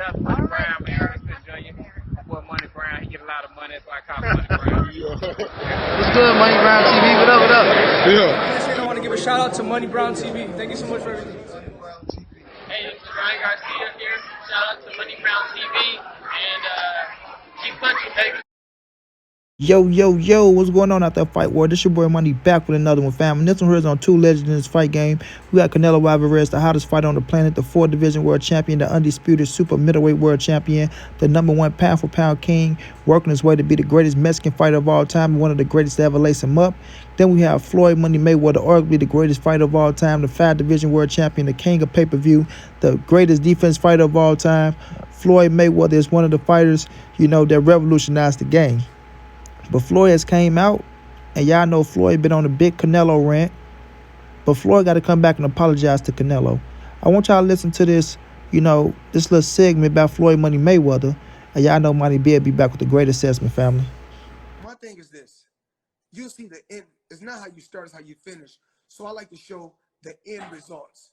Shout out to Money Brown, man. Ernest Jr. My boy Money Brown, he get a lot of money, so I call him Money Brown. What's good, Money Brown TV? What up, what up? I want to give a shout out to Money Brown TV. Thank you so much for everything. Hey, this is Ryan Garcia here. Shout out to Money Brown TV, and keep punching, baby. Yo, what's going on out there, Fight War? This your boy Money back with another one, fam. And this one here is on two legends in this fight game. We got Canelo Alvarez, the hottest fighter on the planet, the 4th division world champion, the undisputed super middleweight world champion, the #1 pound for pound king, working his way to be the greatest Mexican fighter of all time and one of the greatest to ever lace him up. Then we have Floyd Money Mayweather, arguably the greatest fighter of all time, the 5th division world champion, the king of pay-per-view, the greatest defense fighter of all time. Floyd Mayweather is one of the fighters, that revolutionized the game. But Floyd has came out, and y'all know Floyd been on a big Canelo rant. But Floyd got to come back and apologize to Canelo. I want y'all to listen to this, this little segment about Floyd Money Mayweather. And y'all know Money B will be back with a great assessment, family. My thing is this. You'll see the end. It's not how you start, it's how you finish. So I like to show the end results.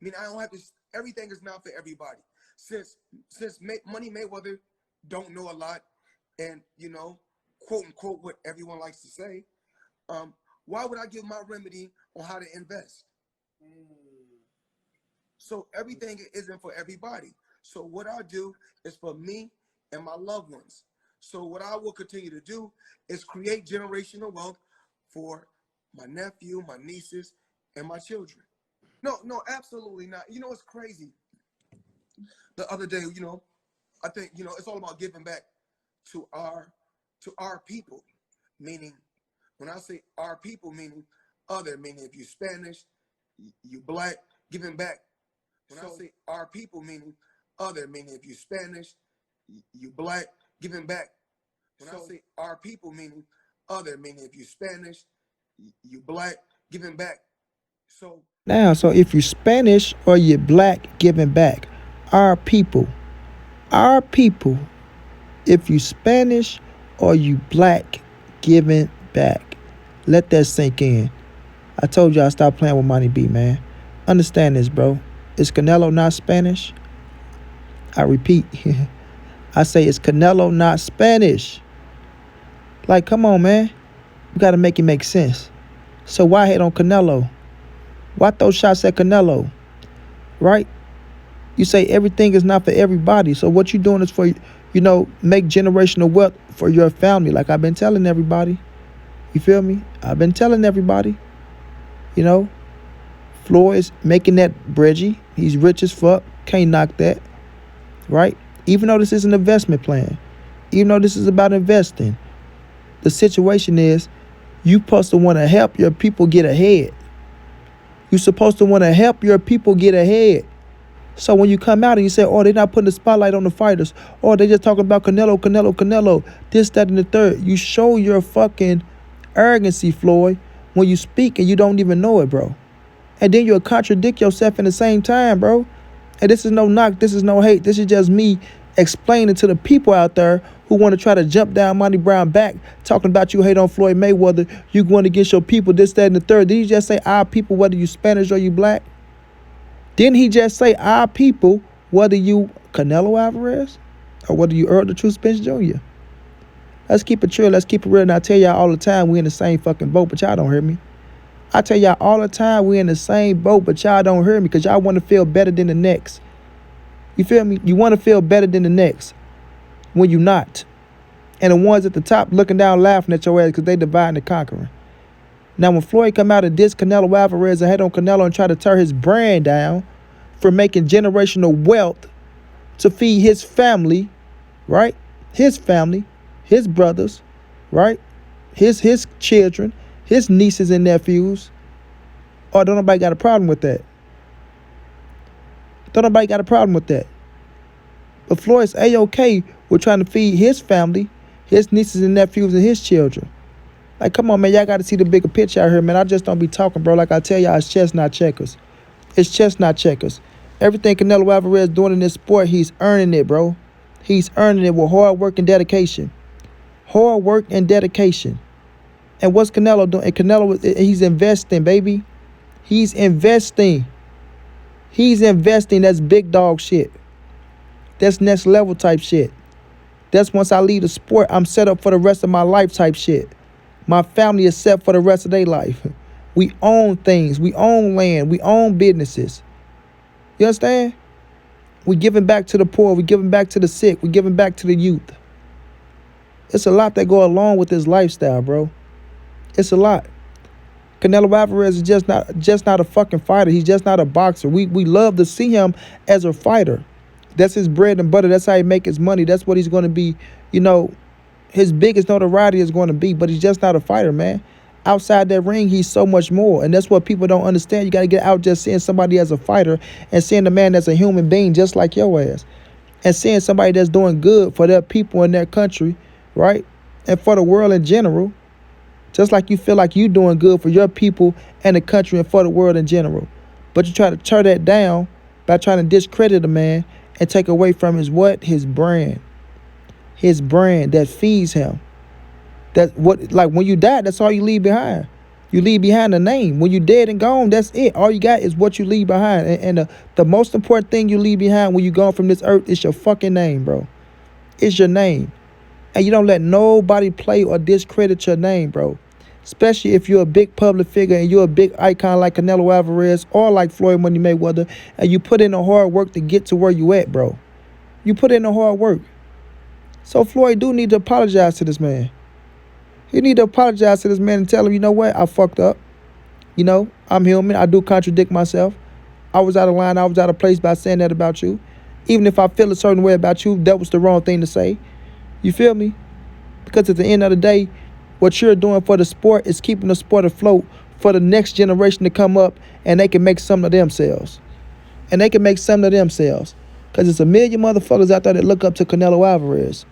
I mean, I don't have to, everything is not for everybody. Since Money Mayweather don't know a lot and, quote unquote what everyone likes to say, why would I give my remedy on how to invest? So everything isn't for everybody. So what I do is for me and my loved ones. So what I will continue to do is create generational wealth for my nephew, my nieces, and my children. No, absolutely not. It's crazy. The other day, I think, it's all about giving back to our people, meaning when I say our people, meaning other, meaning if you Spanish, you black, giving back. When I say our people, meaning other, meaning if you Spanish, you black, giving back. When I say our people, meaning other, meaning if you Spanish, you black, giving back. So if you Spanish or you black, giving back. Our people. If you Spanish or you black, giving back. Let that sink in. I told you I stopped playing with Money B, man. Understand this, bro. Is Canelo not Spanish? I repeat. I say, is Canelo not Spanish? Like, come on, man. You got to make it make sense. So why hate on Canelo? Why throw shots at Canelo? Right? You say everything is not for everybody. So what you doing is for, make generational wealth for your family. Like I've been telling everybody. You feel me? I've been telling everybody. Floyd's making that bridgie. He's rich as fuck. Can't knock that. Right? Even though this is an investment plan. Even though this is about investing. The situation is you supposed to want to help your people get ahead. You're supposed to want to help your people get ahead. So when you come out and you say, oh, they're not putting the spotlight on the fighters, or they just talking about Canelo, this, that, and the third, you show your fucking arrogancy, Floyd, when you speak and you don't even know it, bro. And then you'll contradict yourself in the same time, bro. And this is no knock, this is no hate. This is just me explaining to the people out there who want to try to jump down Money Brown back, talking about you hate on Floyd Mayweather, you going against your people, this, that, and the third. Did he just say our people, whether you Spanish or you black? Didn't he just say our people, whether you Canelo Alvarez or whether you Earl the True Spence Jr.? Let's keep it true. Let's keep it real. And I tell y'all all the time we in the same fucking boat, but y'all don't hear me. I tell y'all all the time we in the same boat, but y'all don't hear me because y'all want to feel better than the next. You feel me? You want to feel better than the next when you not. And the ones at the top looking down laughing at your ass because they dividing and conquering. Now, when Floyd come out and diss Canelo Alvarez and head on Canelo and try to tear his brand down for making generational wealth to feed his family, right? His family, his brothers, right? His children, his nieces and nephews. Oh, don't nobody got a problem with that. Don't nobody got a problem with that. But Floyd's A-OK with trying to feed his family, his nieces and nephews, and his children. Like, come on, man, y'all got to see the bigger picture out here, man. I just don't be talking, bro. Like I tell y'all, it's chess, not checkers. It's chess, not checkers. Everything Canelo Alvarez doing in this sport, he's earning it, bro. He's earning it with hard work and dedication. Hard work and dedication. And what's Canelo doing? And Canelo, he's investing, baby. He's investing. He's investing. That's big dog shit. That's next level type shit. That's once I leave the sport, I'm set up for the rest of my life type shit. My family is set for the rest of their life. We own things. We own land. We own businesses. You understand? We giving back to the poor. We giving back to the sick. We giving back to the youth. It's a lot that go along with this lifestyle, bro. It's a lot. Canelo Alvarez is just not a fucking fighter. He's just not a boxer. We love to see him as a fighter. That's his bread and butter. That's how he make his money. That's what he's going to be, his biggest notoriety is going to be. But he's just not a fighter, man. Outside that ring, he's so much more. And that's what people don't understand. You got to get out just seeing somebody as a fighter and seeing the man as a human being just like your ass. And seeing somebody that's doing good for their people in their country, right? And for the world in general. Just like you feel like you doing good for your people and the country and for the world in general. But you try to tear that down by trying to discredit a man and take away from his what? His brand. His brand that feeds him. That what, like when you die, that's all you leave behind. You leave behind a name. When you're dead and gone, that's it. All you got is what you leave behind. And the most important thing you leave behind when you gone from this earth is your fucking name, bro. It's your name. And you don't let nobody play or discredit your name, bro. Especially if you're a big public figure and you're a big icon like Canelo Alvarez or like Floyd Money Mayweather, and you put in the hard work to get to where you at, bro. You put in the hard work. So Floyd do need to apologize to this man. He need to apologize to this man and tell him, you know what, I fucked up. I'm human. I do contradict myself. I was out of line. I was out of place by saying that about you. Even if I feel a certain way about you, that was the wrong thing to say. You feel me? Because at the end of the day, what you're doing for the sport is keeping the sport afloat for the next generation to come up, and they can make something of themselves. Because there's a million motherfuckers out there that look up to Canelo Alvarez,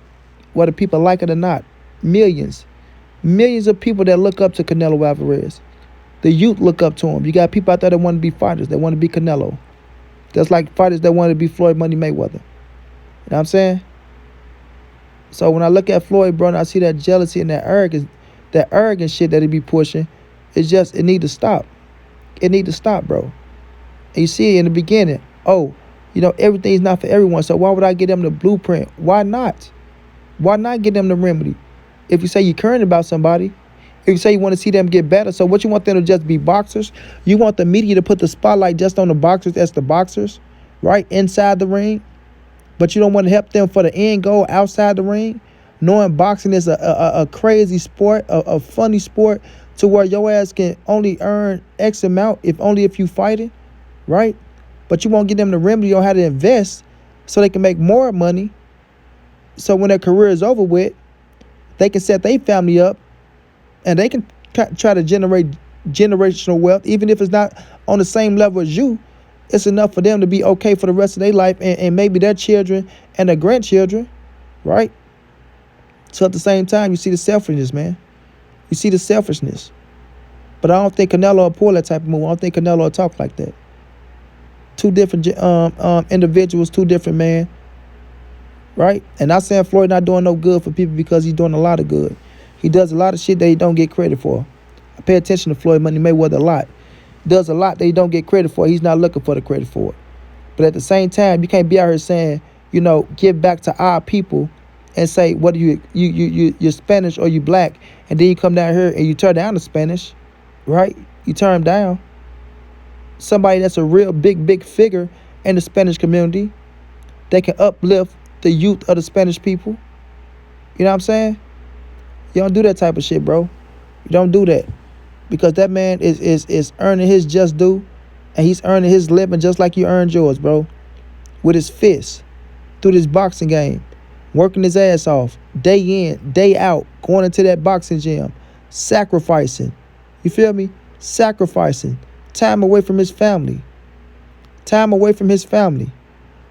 whether people like it or not. Millions. Millions of people that look up to Canelo Alvarez. The youth look up to him. You got people out there that want to be fighters, that want to be Canelo. That's like fighters that want to be Floyd Money Mayweather. You know what I'm saying? So when I look at Floyd, bro, and I see that jealousy and that arrogant shit that he be pushing, it need to stop. It need to stop, bro. And you see it in the beginning. Everything's not for everyone, so why would I get them the blueprint? Why not? Why not get them the remedy? If you say you're caring about somebody, if you say you want to see them get better, so what you want them to just be boxers? You want the media to put the spotlight just on the boxers as the boxers, right, inside the ring? But you don't want to help them for the end goal outside the ring? Knowing boxing is a crazy sport, a funny sport, to where your ass can only earn X amount if you fight it, right? But you won't get them the remedy on how to invest so they can make more money. So when their career is over with, they can set their family up and they can try to generate generational wealth, even if it's not on the same level as you. It's enough for them to be okay for the rest of their life and maybe their children and their grandchildren, right? So at the same time, you see the selfishness, man. You see the selfishness. But I don't think Canelo will pull that type of move. I don't think Canelo will talk like that. Two different individuals, two different men, right? And not saying Floyd not doing no good for people, because he's doing a lot of good. He does a lot of shit that he don't get credit for. I pay attention to Floyd Money Mayweather a lot. Does a lot that he don't get credit for. He's not looking for the credit for it. But at the same time, you can't be out here saying, give back to our people and say, whether you're Spanish or you black, and then you come down here and you turn down the Spanish, right? You turn them down. Somebody that's a real big figure in the Spanish community that can uplift the youth of the Spanish people. You know what I'm saying? You don't do that type of shit, bro. You don't do that. Because that man is earning his just due, and he's earning his living just like you earned yours, bro. With his fists, through this boxing game, working his ass off, day in, day out, going into that boxing gym, sacrificing. You feel me? Sacrificing. Time away from his family. Time away from his family.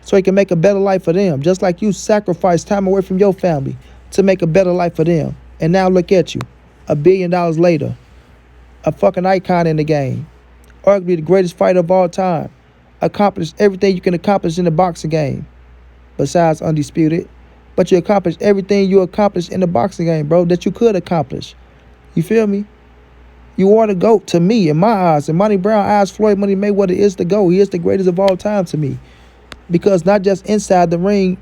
So he can make a better life for them. Just like you sacrifice time away from your family to make a better life for them. And now look at you. $1 billion later. A fucking icon in the game. Arguably the greatest fighter of all time. Accomplished everything you can accomplish in the boxing game. Besides undisputed. But you accomplished everything you accomplished in the boxing game, bro, that you could accomplish. You feel me? You are the GOAT to me, in my eyes. In Monty Brown's eyes, Floyd Money Mayweather is the GOAT. He is the greatest of all time to me. Because not just inside the ring,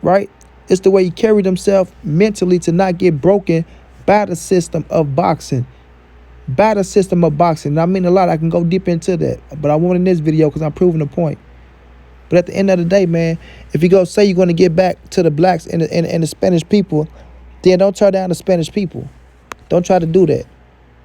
right? It's the way he carried himself mentally to not get broken by the system of boxing. By the system of boxing. And I mean a lot. I can go deep into that. But I won't in this video because I'm proving the point. But at the end of the day, man, if you go say you're going to get back to the blacks and the Spanish people, then don't turn down the Spanish people. Don't try to do that.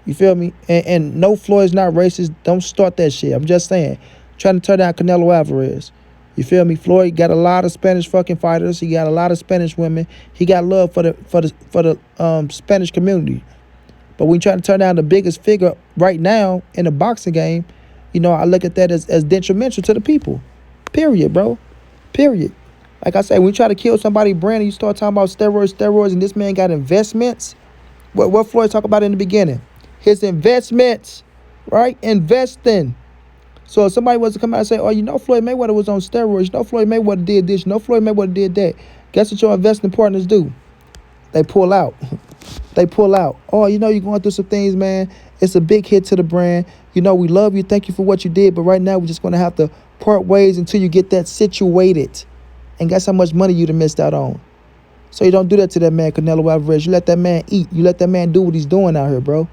You feel me? And no, Floyd's not racist. Don't start that shit. I'm just saying. Trying to turn down Canelo Alvarez. You feel me? Floyd got a lot of Spanish fucking fighters. He got a lot of Spanish women. He got love for the Spanish community. But when you try to turn down the biggest figure right now in the boxing game, you know, I look at that as detrimental to the people. Period, bro. Period. Like I said, when you try to kill somebody's brand and you start talking about steroids, and this man got investments, what Floyd talked about in the beginning, his investments, right? Investing. So if somebody was to come out and say, oh, you know Floyd Mayweather was on steroids, you know Floyd Mayweather did this, you know Floyd Mayweather did that, guess what your investing partners do? They pull out. They pull out. Oh, you know you're going through some things, man. It's a big hit to the brand. You know, we love you. Thank you for what you did. But right now, we're just going to have to part ways until you get that situated. And guess how much money you done missed out on. So you don't do that to that man, Canelo Alvarez. You let that man eat. You let that man do what he's doing out here, bro.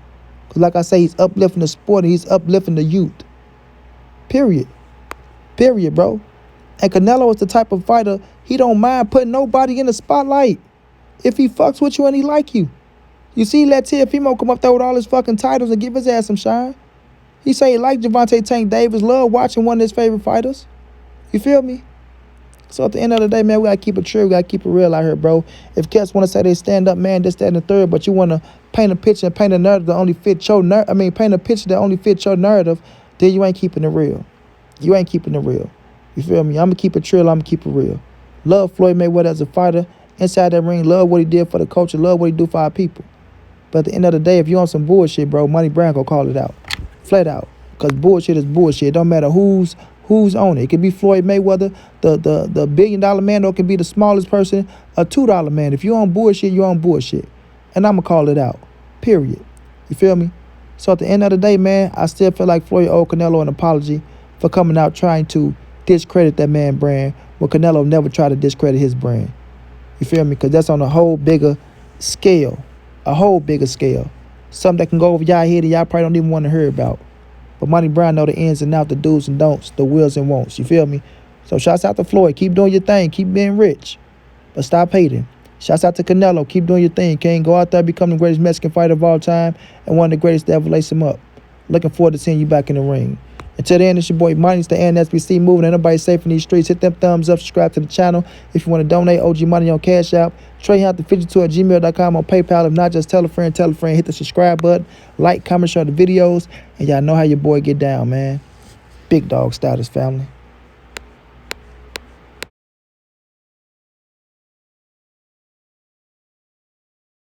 Because like I say, he's uplifting the sport and he's uplifting the youth. Period. Period, bro. And Canelo is the type of fighter, he don't mind putting nobody in the spotlight if he fucks with you and he like you. You see, let Teofimo come up there with all his fucking titles and give his ass some shine. He say he like Gervonta Tank Davis, love watching one of his favorite fighters. You feel me? So at the end of the day, man, we got to keep it true. We got to keep it real out here, bro. If cats want to say they stand up, man, this, that, and the third, but you want to paint a picture and paint a narrative that only fit your paint a picture that only fits your narrative, then you ain't keeping it real. You ain't keeping it real. You feel me? I'm going to keep it trill. I'm going to keep it real. Love Floyd Mayweather as a fighter. Inside that ring, love what he did for the culture. Love what he do for our people. But at the end of the day, if you on some bullshit, bro, Money Brown gonna call it out. Flat out. Because bullshit is bullshit. It don't matter who's on it. It could be Floyd Mayweather, the $1 billion man, or it could be the smallest person, a $2 man. If you on bullshit, you on bullshit. And I'm gonna call it out. Period. You feel me? So at the end of the day, man, I still feel like Floyd owed Canelo an apology for coming out trying to discredit that man brand when Canelo never tried to discredit his brand. You feel me? Because that's on a whole bigger scale. A whole bigger scale. Something that can go over y'all head and y'all probably don't even want to hear about. But Money Brown know the ins and outs, the do's and don'ts, the wills and won'ts. You feel me? So shouts out to Floyd. Keep doing your thing. Keep being rich. But stop hating. Shouts out to Canelo. Keep doing your thing. Can't go out there, become the greatest Mexican fighter of all time and one of the greatest to ever lace him up. Looking forward to seeing you back in the ring. Until then, it's your boy Money. It's the NSBC moving. Ain't nobody safe in these streets. Hit them thumbs up. Subscribe to the channel. If you want to donate OG Money on Cash App, TreyHunt52@gmail.com on PayPal. If not, just tell a friend. Hit the subscribe button. Like, comment, share the videos. And y'all know how your boy get down, man. Big dog status, family.